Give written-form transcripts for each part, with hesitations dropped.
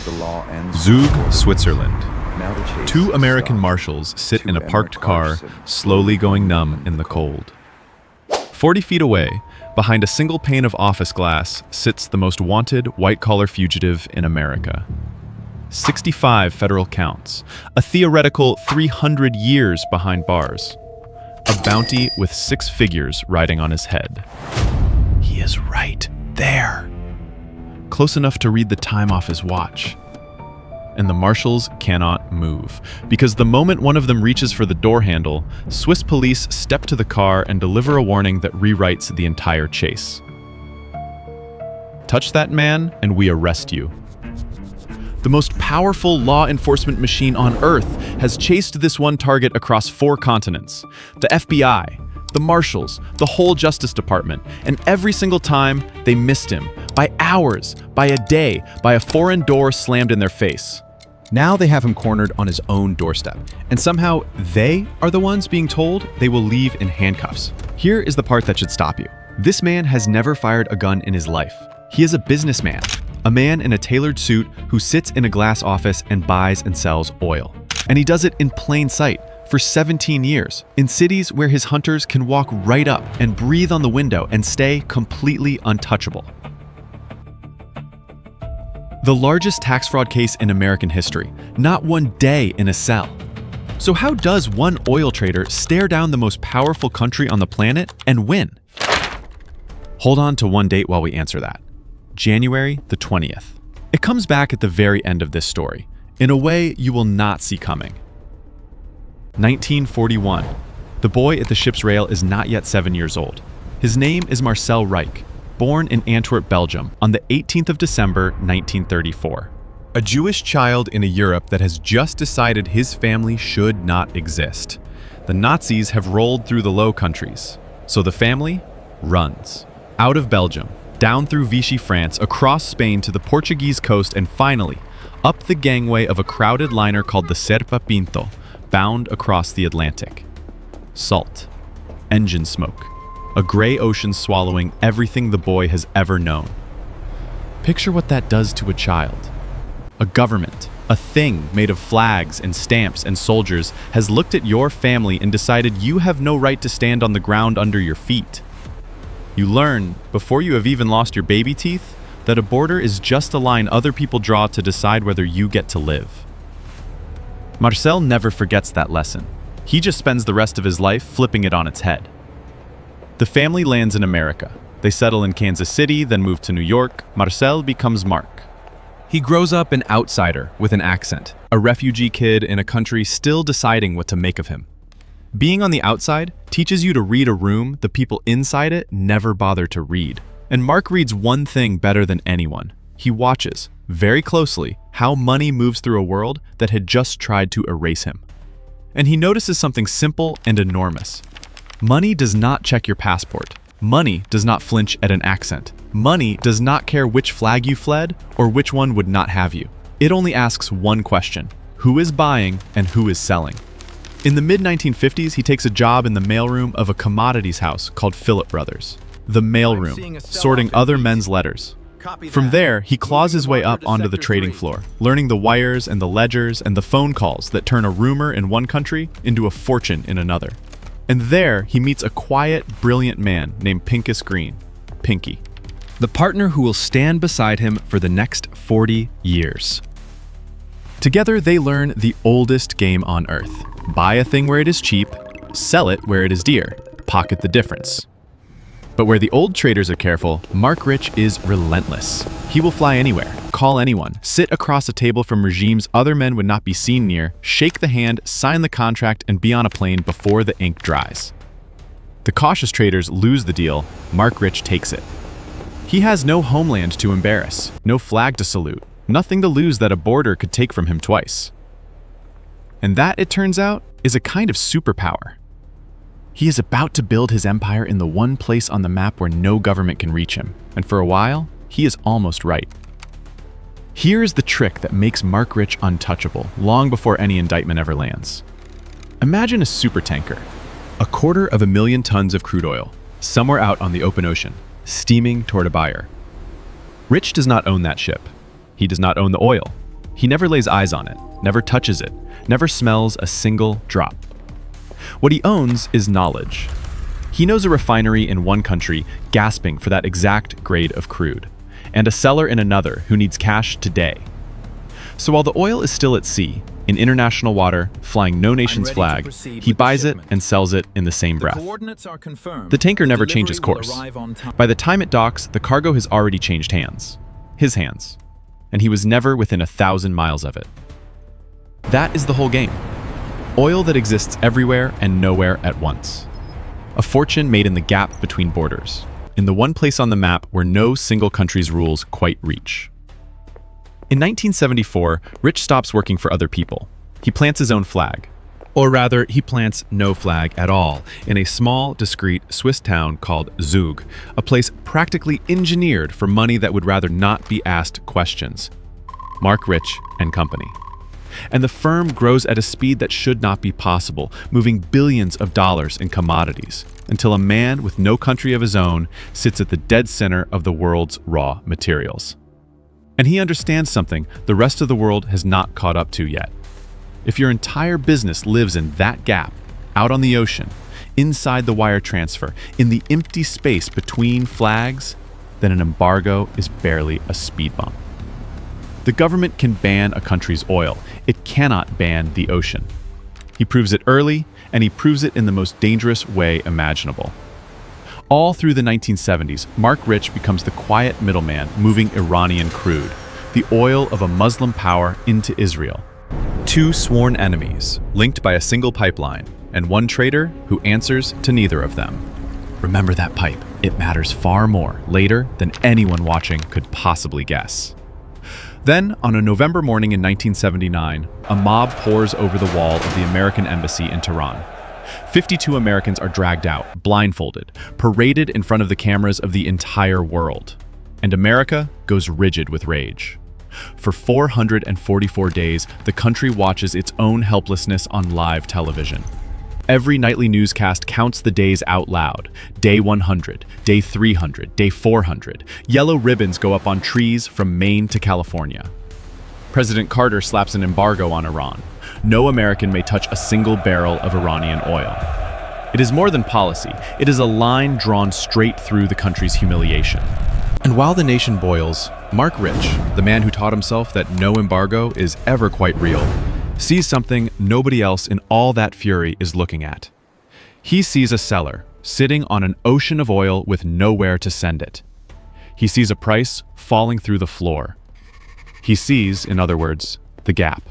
Zug, Switzerland. Two American marshals sit in a parked car, slowly going numb in the cold. 40 feet away, behind a single pane of office glass, sits the most wanted white-collar fugitive in America. 65 federal counts, a theoretical 300 years behind bars. A bounty with 6 figures riding on his head. He is right there. Close enough to read the time off his watch. And the marshals cannot move, because the moment one of them reaches for the door handle, Swiss police step to the car and deliver a warning that rewrites the entire chase. Touch that man, and we arrest you. The most powerful law enforcement machine on Earth has chased this one target across 4 continents. The FBI, the marshals, the whole Justice Department, and every single time they missed him. By hours, by a day, by a foreign door slammed in their face. Now they have him cornered on his own doorstep, and somehow they are the ones being told they will leave in handcuffs. Here is the part that should stop you. This man has never fired a gun in his life. He is a businessman, a man in a tailored suit who sits in a glass office and buys and sells oil. And he does it in plain sight for 17 years, in cities where his hunters can walk right up and breathe on the window and stay completely untouchable. The largest tax fraud case in American history, not one day in a cell. So how does one oil trader stare down the most powerful country on the planet and win? Hold on to one date while we answer that. January the 20th. It comes back at the very end of this story, in a way you will not see coming. 1941. The boy at the ship's rail is not yet 7 years old. His name is Marcel Reich, born in Antwerp, Belgium, on the 18th of December, 1934. A Jewish child in a Europe that has just decided his family should not exist. The Nazis have rolled through the Low Countries, so the family runs. Out of Belgium, down through Vichy France, across Spain to the Portuguese coast, and finally, up the gangway of a crowded liner called the Serpa Pinto, bound across the Atlantic. Salt, engine smoke, a gray ocean swallowing everything the boy has ever known. Picture what that does to a child. A government, a thing made of flags and stamps and soldiers, has looked at your family and decided you have no right to stand on the ground under your feet. You learn, before you have even lost your baby teeth, that a border is just a line other people draw to decide whether you get to live. Marcel never forgets that lesson. He just spends the rest of his life flipping it on its head. The family lands in America. They settle in Kansas City, then move to New York. Marcel becomes Marc. He grows up an outsider with an accent, a refugee kid in a country still deciding what to make of him. Being on the outside teaches you to read a room the people inside it never bother to read. And Marc reads one thing better than anyone. He watches, very closely, how money moves through a world that had just tried to erase him. And he notices something simple and enormous. Money does not check your passport. Money does not flinch at an accent. Money does not care which flag you fled or which one would not have you. It only asks one question: who is buying and who is selling? In the mid-1950s, he takes a job in the mailroom of a commodities house called Philip Brothers. The mailroom, sorting other men's letters. From there, he claws his way up onto the trading floor, learning the wires and the ledgers and the phone calls that turn a rumor in one country into a fortune in another. And there, he meets a quiet, brilliant man named Pincus Green, Pinky, the partner who will stand beside him for the next 40 years. Together, they learn the oldest game on Earth. Buy a thing where it is cheap, sell it where it is dear, pocket the difference. But where the old traders are careful, Marc Rich is relentless. He will fly anywhere, call anyone, sit across a table from regimes other men would not be seen near, shake the hand, sign the contract, and be on a plane before the ink dries. The cautious traders lose the deal, Marc Rich takes it. He has no homeland to embarrass, no flag to salute, nothing to lose that a border could take from him twice. And that, it turns out, is a kind of superpower. He is about to build his empire in the one place on the map where no government can reach him, and for a while, he is almost right. Here is the trick that makes Marc Rich untouchable, long before any indictment ever lands. Imagine a supertanker, 250,000 tons of crude oil, somewhere out on the open ocean, steaming toward a buyer. Rich does not own that ship. He does not own the oil. He never lays eyes on it, never touches it, never smells a single drop. What he owns is knowledge. He knows a refinery in one country gasping for that exact grade of crude, and a seller in another who needs cash today. So while the oil is still at sea, in international water, flying no nation's flag, he buys it and sells it in the same breath. The tanker never changes course. By the time it docks, the cargo has already changed hands. His hands. And he was never within 1,000 miles of it. That is the whole game. Oil that exists everywhere and nowhere at once. A fortune made in the gap between borders, in the one place on the map where no single country's rules quite reach. In 1974, Rich stops working for other people. He plants his own flag. Or rather, he plants no flag at all in a small, discreet Swiss town called Zug, a place practically engineered for money that would rather not be asked questions. Marc Rich and Company. And the firm grows at a speed that should not be possible, moving billions of dollars in commodities, until a man with no country of his own sits at the dead center of the world's raw materials. And he understands something the rest of the world has not caught up to yet. If your entire business lives in that gap, out on the ocean, inside the wire transfer, in the empty space between flags, then an embargo is barely a speed bump. The government can ban a country's oil. It cannot ban the ocean. He proves it early, and he proves it in the most dangerous way imaginable. All through the 1970s, Marc Rich becomes the quiet middleman moving Iranian crude, the oil of a Muslim power, into Israel. Two sworn enemies, linked by a single pipeline, and one traitor who answers to neither of them. Remember that pipe. It matters far more later than anyone watching could possibly guess. Then, on a November morning in 1979, a mob pours over the wall of the American embassy in Tehran. 52 Americans are dragged out, blindfolded, paraded in front of the cameras of the entire world. And America goes rigid with rage. For 444 days, the country watches its own helplessness on live television. Every nightly newscast counts the days out loud. Day 100, day 300, day 400. Yellow ribbons go up on trees from Maine to California. President Carter slaps an embargo on Iran. No American may touch a single barrel of Iranian oil. It is more than policy. It is a line drawn straight through the country's humiliation. And while the nation boils, Marc Rich, the man who taught himself that no embargo is ever quite real, sees something nobody else in all that fury is looking at. He sees a seller sitting on an ocean of oil with nowhere to send it. He sees a price falling through the floor. He sees, in other words, the gap.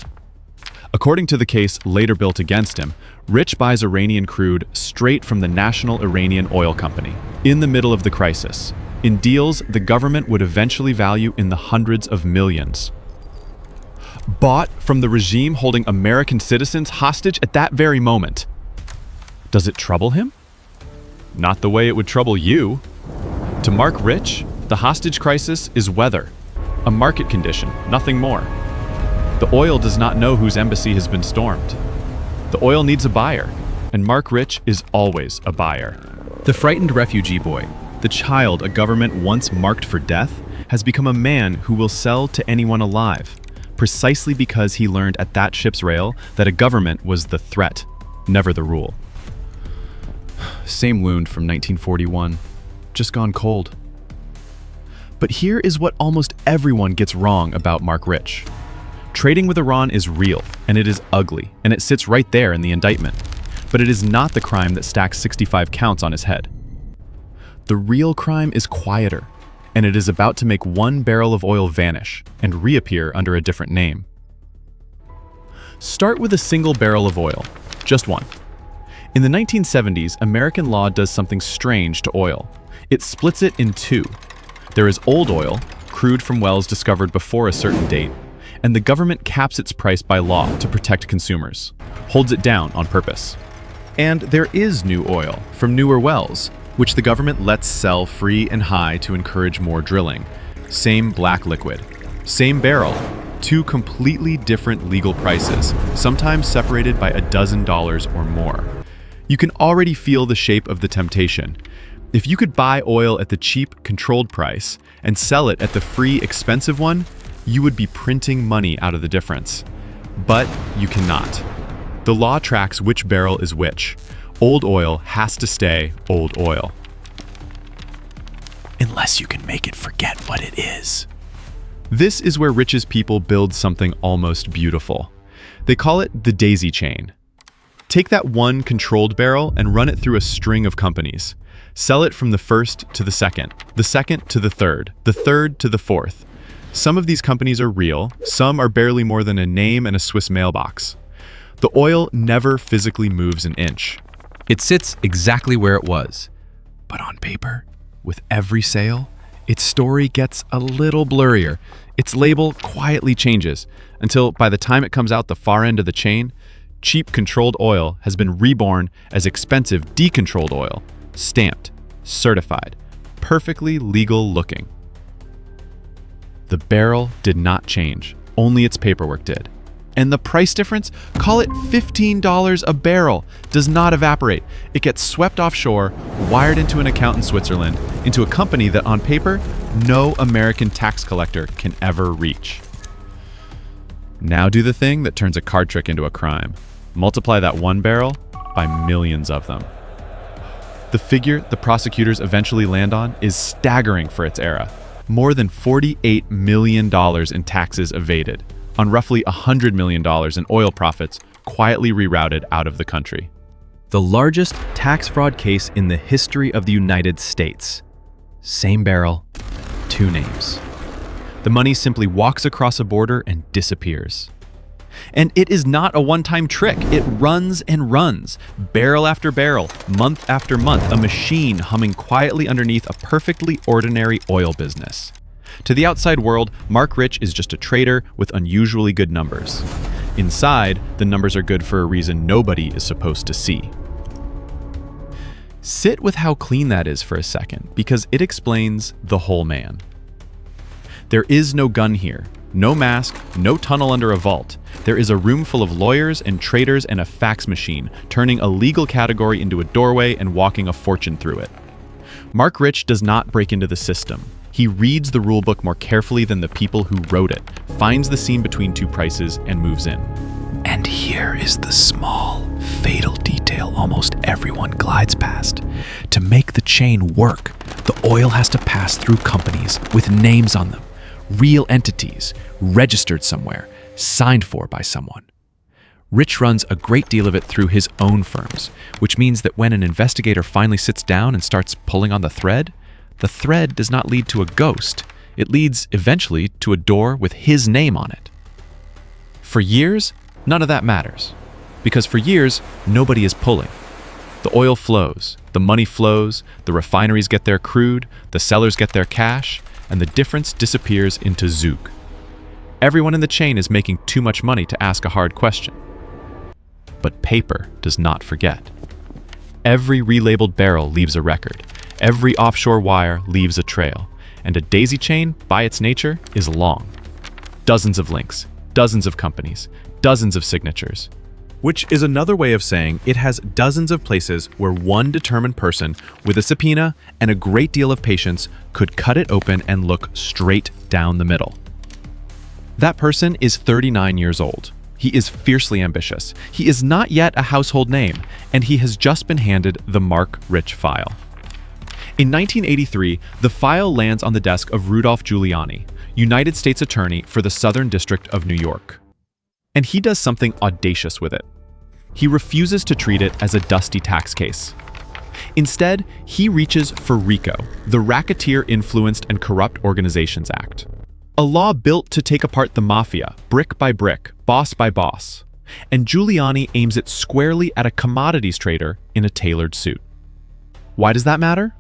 According to the case later built against him, Rich buys Iranian crude straight from the National Iranian Oil Company, in the middle of the crisis, in deals the government would eventually value in the hundreds of millions. Bought from the regime holding American citizens hostage at that very moment. Does it trouble him? Not the way it would trouble you. To Marc Rich, the hostage crisis is weather, a market condition, nothing more. The oil does not know whose embassy has been stormed. The oil needs a buyer, and Marc Rich is always a buyer. The frightened refugee boy, the child a government once marked for death, has become a man who will sell to anyone alive, precisely because he learned at that ship's rail that a government was the threat, never the rule. Same wound from 1941, just gone cold. But here is what almost everyone gets wrong about Marc Rich. Trading with Iran is real, and it is ugly, and it sits right there in the indictment. But it is not the crime that stacks 65 counts on his head. The real crime is quieter, and it is about to make one barrel of oil vanish and reappear under a different name. Start with a single barrel of oil, just one. In the 1970s, American law does something strange to oil. It splits it in two. There is old oil, crude from wells discovered before a certain date, and the government caps its price by law to protect consumers, holds it down on purpose. And there is new oil from newer wells, which the government lets sell free and high to encourage more drilling. Same black liquid, same barrel, two completely different legal prices, sometimes separated by $12 or more. You can already feel the shape of the temptation. If you could buy oil at the cheap, controlled price and sell it at the free, expensive one, You would be printing money out of the difference. But you cannot. The law tracks which barrel is which. Old oil has to stay old oil. Unless you can make it forget what it is. This is where Rich's people build something almost beautiful. They call it the daisy chain. Take that one controlled barrel and run it through a string of companies. Sell it from the first to the second to the third to the fourth. Some of these companies are real, some are barely more than a name and a Swiss mailbox. The oil never physically moves an inch. It sits exactly where it was. But on paper, with every sale, its story gets a little blurrier. Its label quietly changes until by the time it comes out the far end of the chain, cheap controlled oil has been reborn as expensive decontrolled oil, stamped, certified, perfectly legal looking. The barrel did not change, only its paperwork did. And the price difference, call it $15 a barrel, does not evaporate. It gets swept offshore, wired into an account in Switzerland, into a company that on paper, no American tax collector can ever reach. Now do the thing that turns a card trick into a crime. Multiply that one barrel by millions of them. The figure the prosecutors eventually land on is staggering for its era. More than $48 million in taxes evaded, on roughly $100 million in oil profits quietly rerouted out of the country. The largest tax fraud case in the history of the United States. Same barrel, two names. The money simply walks across a border and disappears. And it is not a one-time trick. It runs and runs, barrel after barrel, month after month, a machine humming quietly underneath a perfectly ordinary oil business. To the outside world, Marc Rich is just a trader with unusually good numbers. Inside, the numbers are good for a reason nobody is supposed to see. Sit with how clean that is for a second, because it explains the whole man. There is no gun here, no mask, no tunnel under a vault. There is a room full of lawyers and traders and a fax machine, turning a legal category into a doorway and walking a fortune through it. Marc Rich does not break into the system. He reads the rulebook more carefully than the people who wrote it, finds the seam between two prices, and moves in. And here is the small, fatal detail almost everyone glides past. To make the chain work, the oil has to pass through companies with names on them, real entities, registered somewhere, signed for by someone. Rich runs a great deal of it through his own firms, which means that when an investigator finally sits down and starts pulling on the thread does not lead to a ghost. It leads eventually to a door with his name on it. For years, none of that matters, because for years, nobody is pulling. The oil flows, the money flows, the refineries get their crude, the sellers get their cash, and the difference disappears into zouk. Everyone in the chain is making too much money to ask a hard question. But paper does not forget. Every relabeled barrel leaves a record. Every offshore wire leaves a trail. And a daisy chain, by its nature, is long. Dozens of links, dozens of companies, dozens of signatures. Which is another way of saying it has dozens of places where one determined person with a subpoena and a great deal of patience could cut it open and look straight down the middle. That person is 39 years old. He is fiercely ambitious. He is not yet a household name, and he has just been handed the Marc Rich file. In 1983, the file lands on the desk of Rudy Giuliani, United States Attorney for the Southern District of New York. And he does something audacious with it. He refuses to treat it as a dusty tax case. Instead, he reaches for RICO, the Racketeer Influenced and Corrupt Organizations Act. A law built to take apart the mafia, brick by brick, boss by boss. And Giuliani aims it squarely at a commodities trader in a tailored suit. Why does that matter?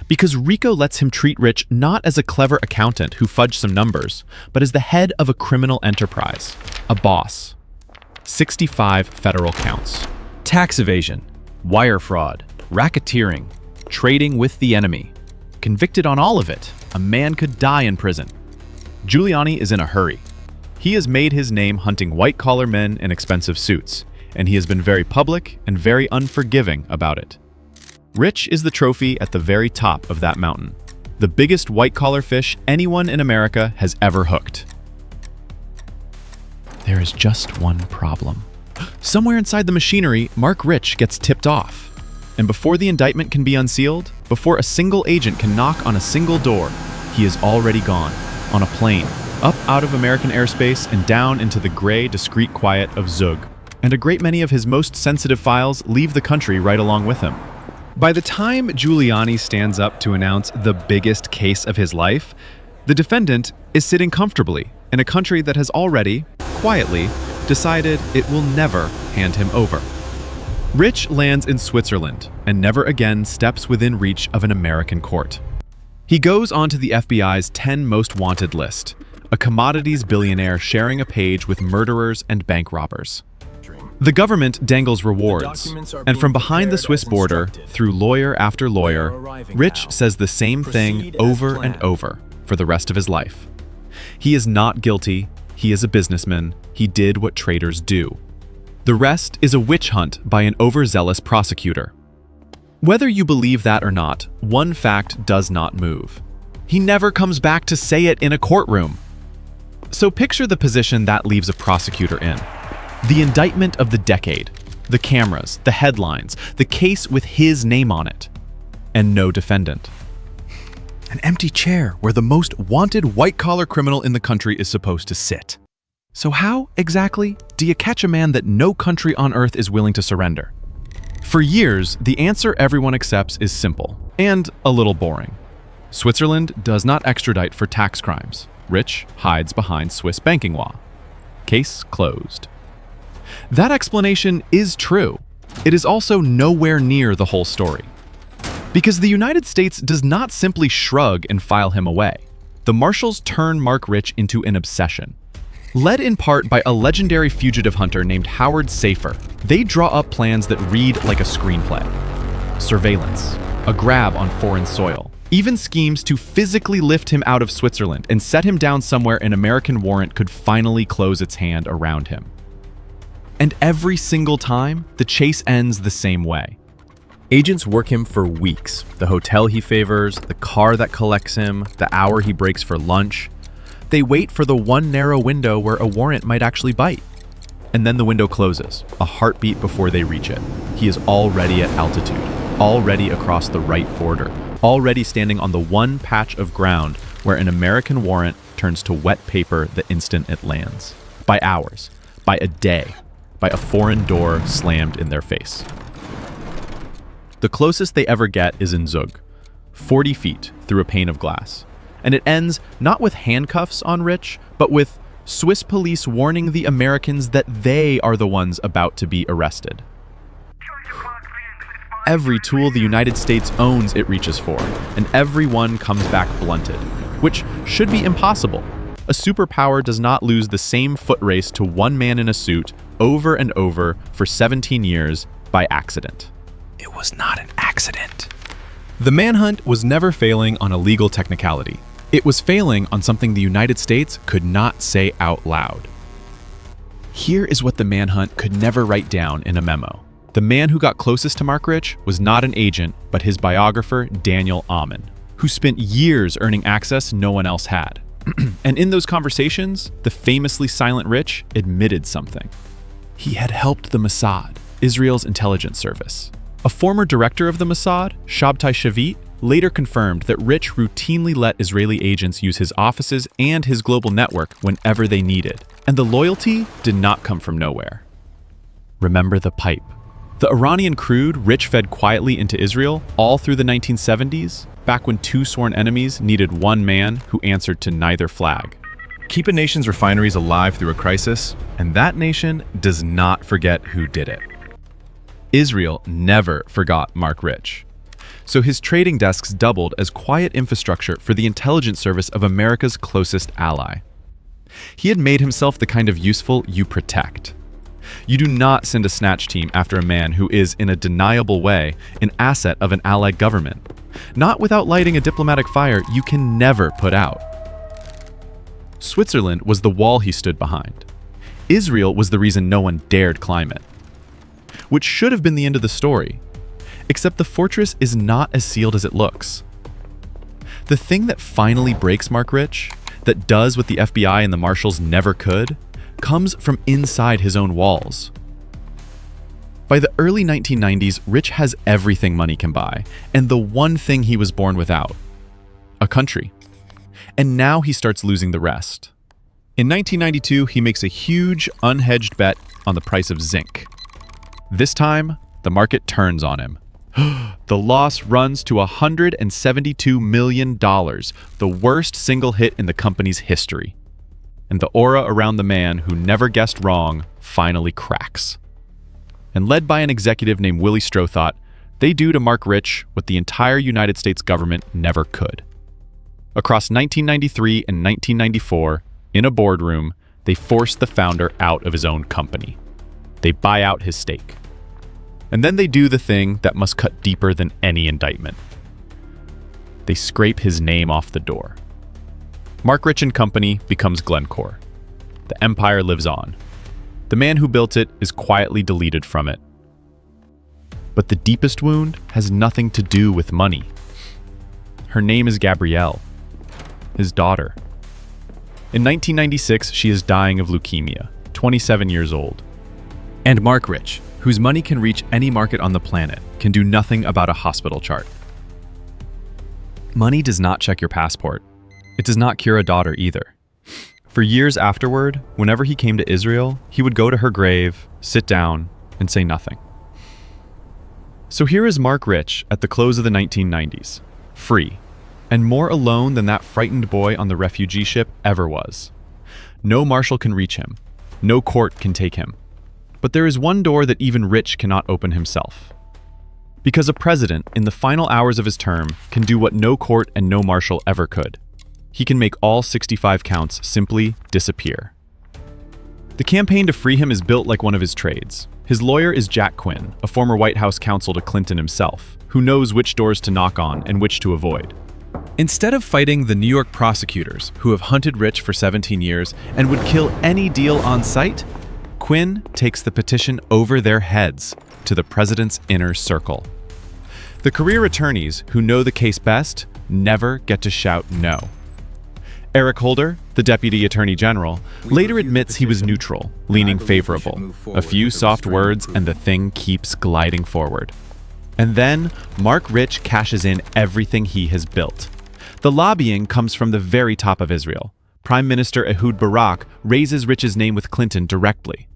Because RICO lets him treat Rich not as a clever accountant who fudged some numbers, but as the head of a criminal enterprise, a boss. 65 federal counts. Tax evasion, wire fraud, racketeering, trading with the enemy. Convicted on all of it, a man could die in prison. Giuliani is in a hurry. He has made his name hunting white-collar men in expensive suits, and he has been very public and very unforgiving about it. Rich is the trophy at the very top of that mountain, the biggest white-collar fish anyone in America has ever hooked. There is just one problem. Somewhere inside the machinery, Marc Rich gets tipped off. And before the indictment can be unsealed, before a single agent can knock on a single door, he is already gone, on a plane, up out of American airspace and down into the gray, discreet quiet of Zug. And a great many of his most sensitive files leave the country right along with him. By the time Giuliani stands up to announce the biggest case of his life, the defendant is sitting comfortably in a country that has already, quietly, decided it will never hand him over. Rich lands in Switzerland and never again steps within reach of an American court. He goes onto the FBI's 10 most wanted list, a commodities billionaire sharing a page with murderers and bank robbers. The government dangles rewards, and from behind the Swiss border, through lawyer after lawyer, Rich says the same thing over and over for the rest of his life. He is not guilty, he is a businessman, he did what traitors do. The rest is a witch hunt by an overzealous prosecutor. Whether you believe that or not, one fact does not move. He never comes back to say it in a courtroom. So picture the position that leaves a prosecutor in. The indictment of the decade, the cameras, the headlines, the case with his name on it, and no defendant. An empty chair where the most wanted white-collar criminal in the country is supposed to sit. So how, exactly, do you catch a man that no country on earth is willing to surrender? For years, the answer everyone accepts is simple, and a little boring. Switzerland does not extradite for tax crimes. Rich hides behind Swiss banking law. Case closed. That explanation is true. It is also nowhere near the whole story. Because the United States does not simply shrug and file him away. The Marshals turn Marc Rich into an obsession. Led in part by a legendary fugitive hunter named Howard Safer, they draw up plans that read like a screenplay. Surveillance, a grab on foreign soil, even schemes to physically lift him out of Switzerland and set him down somewhere an American warrant could finally close its hand around him. And every single time, the chase ends the same way. Agents work him for weeks. The hotel he favors, the car that collects him, the hour he breaks for lunch. They wait for the one narrow window where a warrant might actually bite. And then the window closes, a heartbeat before they reach it. He is already at altitude, already across the right border, already standing on the one patch of ground where an American warrant turns to wet paper the instant it lands. By hours, by a day, by a foreign door slammed in their face. The closest they ever get is in Zug, 40 feet through a pane of glass. And it ends not with handcuffs on Rich, but with Swiss police warning the Americans that they are the ones about to be arrested. Every tool the United States owns it reaches for, and every one comes back blunted, which should be impossible. A superpower does not lose the same foot race to one man in a suit over and over for 17 years by accident. It was not an accident. The manhunt was never failing on a legal technicality. It was failing on something the United States could not say out loud. Here is what the manhunt could never write down in a memo. The man who got closest to Marc Rich was not an agent, but his biographer, Daniel Amen, who spent years earning access no one else had. And in those conversations, the famously silent Rich admitted something. He had helped the Mossad, Israel's intelligence service. A former director of the Mossad, Shabtai Shavit, later confirmed that Rich routinely let Israeli agents use his offices and his global network whenever they needed, and the loyalty did not come from nowhere. Remember the pipe. The Iranian crude Rich fed quietly into Israel all through the 1970s, back when two sworn enemies needed one man who answered to neither flag. Keep a nation's refineries alive through a crisis, and that nation does not forget who did it. Israel never forgot Marc Rich. So his trading desks doubled as quiet infrastructure for the intelligence service of America's closest ally. He had made himself the kind of useful you protect. You do not send a snatch team after a man who is, in a deniable way, an asset of an allied government. Not without lighting a diplomatic fire you can never put out. Switzerland was the wall he stood behind. Israel was the reason no one dared climb it. Which should have been the end of the story. Except the fortress is not as sealed as it looks. The thing that finally breaks Marc Rich, that does what the FBI and the Marshals never could, comes from inside his own walls. By the early 1990s, Rich has everything money can buy, and the one thing he was born without: a country. And now he starts losing the rest. In 1992, he makes a huge, unhedged bet on the price of zinc. This time, the market turns on him. The loss runs to $172 million, the worst single hit in the company's history. And the aura around the man who never guessed wrong finally cracks. And led by an executive named Willie Strothot, they do to Marc Rich what the entire United States government never could. Across 1993 and 1994, in a boardroom, they force the founder out of his own company. They buy out his stake. And then they do the thing that must cut deeper than any indictment. They scrape his name off the door. Marc Rich and Company becomes Glencore. The empire lives on. The man who built it is quietly deleted from it. But the deepest wound has nothing to do with money. Her name is Gabrielle, his daughter. In 1996, she is dying of leukemia, 27 years old. And Marc Rich, whose money can reach any market on the planet, can do nothing about a hospital chart. Money does not check your passport. It does not cure a daughter either. For years afterward, whenever he came to Israel, he would go to her grave, sit down, and say nothing. So here is Marc Rich at the close of the 1990s, free, and more alone than that frightened boy on the refugee ship ever was. No marshal can reach him. No court can take him. But there is one door that even Rich cannot open himself. Because a president, in the final hours of his term, can do what no court and no marshal ever could. He can make all 65 counts simply disappear. The campaign to free him is built like one of his trades. His lawyer is Jack Quinn, a former White House counsel to Clinton himself, who knows which doors to knock on and which to avoid. Instead of fighting the New York prosecutors, who have hunted Rich for 17 years and would kill any deal on sight, Quinn takes the petition over their heads to the president's inner circle. The career attorneys who know the case best never get to shout no. Eric Holder, the Deputy Attorney General, later admits he was neutral, leaning favorable. A few soft words and the thing keeps gliding forward. And then Marc Rich cashes in everything he has built. The lobbying comes from the very top of Israel. Prime Minister Ehud Barak raises Rich's name with Clinton directly.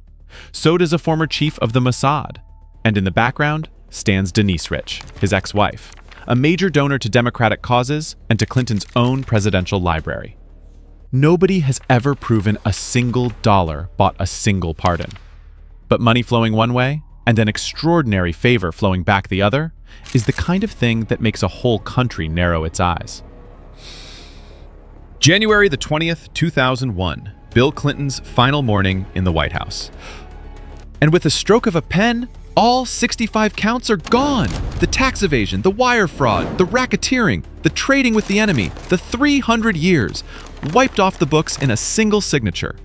So does a former chief of the Mossad. And in the background stands Denise Rich, his ex-wife, a major donor to Democratic causes and to Clinton's own presidential library. Nobody has ever proven a single dollar bought a single pardon. But money flowing one way and an extraordinary favor flowing back the other is the kind of thing that makes a whole country narrow its eyes. January the 20th, 2001, Bill Clinton's final morning in the White House. And with a stroke of a pen, all 65 counts are gone. The tax evasion, the wire fraud, the racketeering, the trading with the enemy, the 300 years, wiped off the books in a single signature.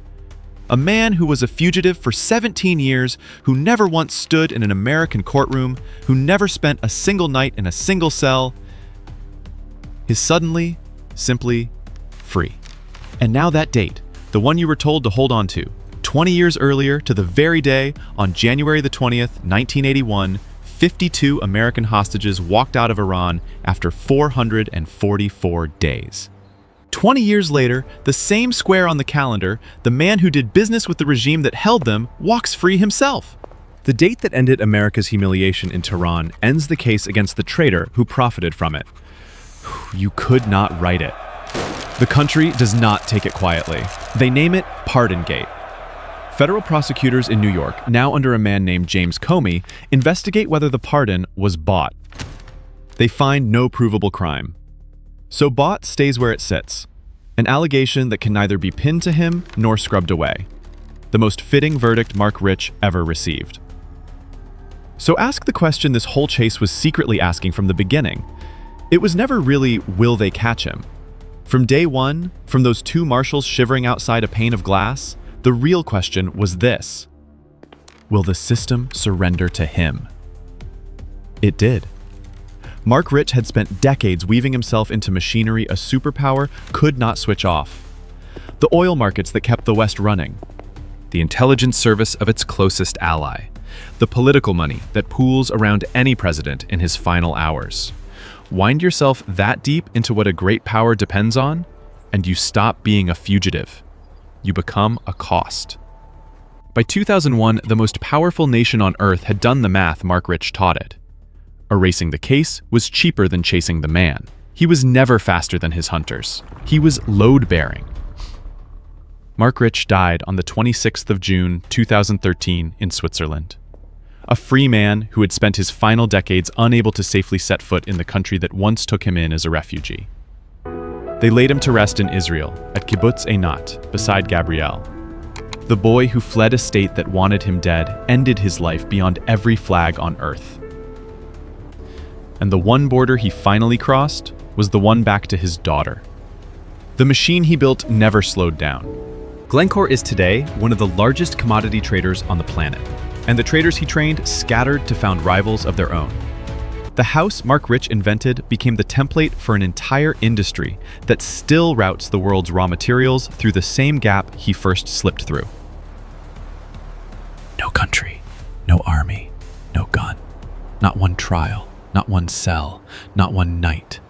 A man who was a fugitive for 17 years, who never once stood in an American courtroom, who never spent a single night in a single cell, is suddenly, simply free. And now that date, the one you were told to hold on to, 20 years earlier to the very day, on January the 20th, 1981, 52 American hostages walked out of Iran after 444 days. 20 years later, the same square on the calendar, the man who did business with the regime that held them walks free himself. The date that ended America's humiliation in Tehran ends the case against the traitor who profited from it. You could not write it. The country does not take it quietly. They name it Pardongate. Federal prosecutors in New York, now under a man named James Comey, investigate whether the pardon was bought. They find no provable crime. So bought stays where it sits, an allegation that can neither be pinned to him nor scrubbed away. The most fitting verdict Marc Rich ever received. So ask the question this whole chase was secretly asking from the beginning. It was never really, will they catch him? From day one, from those two marshals shivering outside a pane of glass, the real question was this: will the system surrender to him? It did. Marc Rich had spent decades weaving himself into machinery a superpower could not switch off. The oil markets that kept the West running. the intelligence service of its closest ally, the political money that pools around any president in his final hours. Wind yourself that deep into what a great power depends on, and you stop being a fugitive. You become a cost. By 2001, the most powerful nation on Earth had done the math Marc Rich taught it. Erasing the case was cheaper than chasing the man. He was never faster than his hunters. He was load-bearing. Marc Rich died on the 26th of June, 2013 in Switzerland. A free man who had spent his final decades unable to safely set foot in the country that once took him in as a refugee. They laid him to rest in Israel, at Kibbutz Einat, beside Gabriel. The boy who fled a state that wanted him dead ended his life beyond every flag on earth. And the one border he finally crossed was the one back to his daughter. The machine he built never slowed down. Glencore is today one of the largest commodity traders on the planet, and the traders he trained scattered to found rivals of their own. The house Marc Rich invented became the template for an entire industry that still routes the world's raw materials through the same gap he first slipped through. No country, no army, no gun. Not one trial, not one cell, not one night,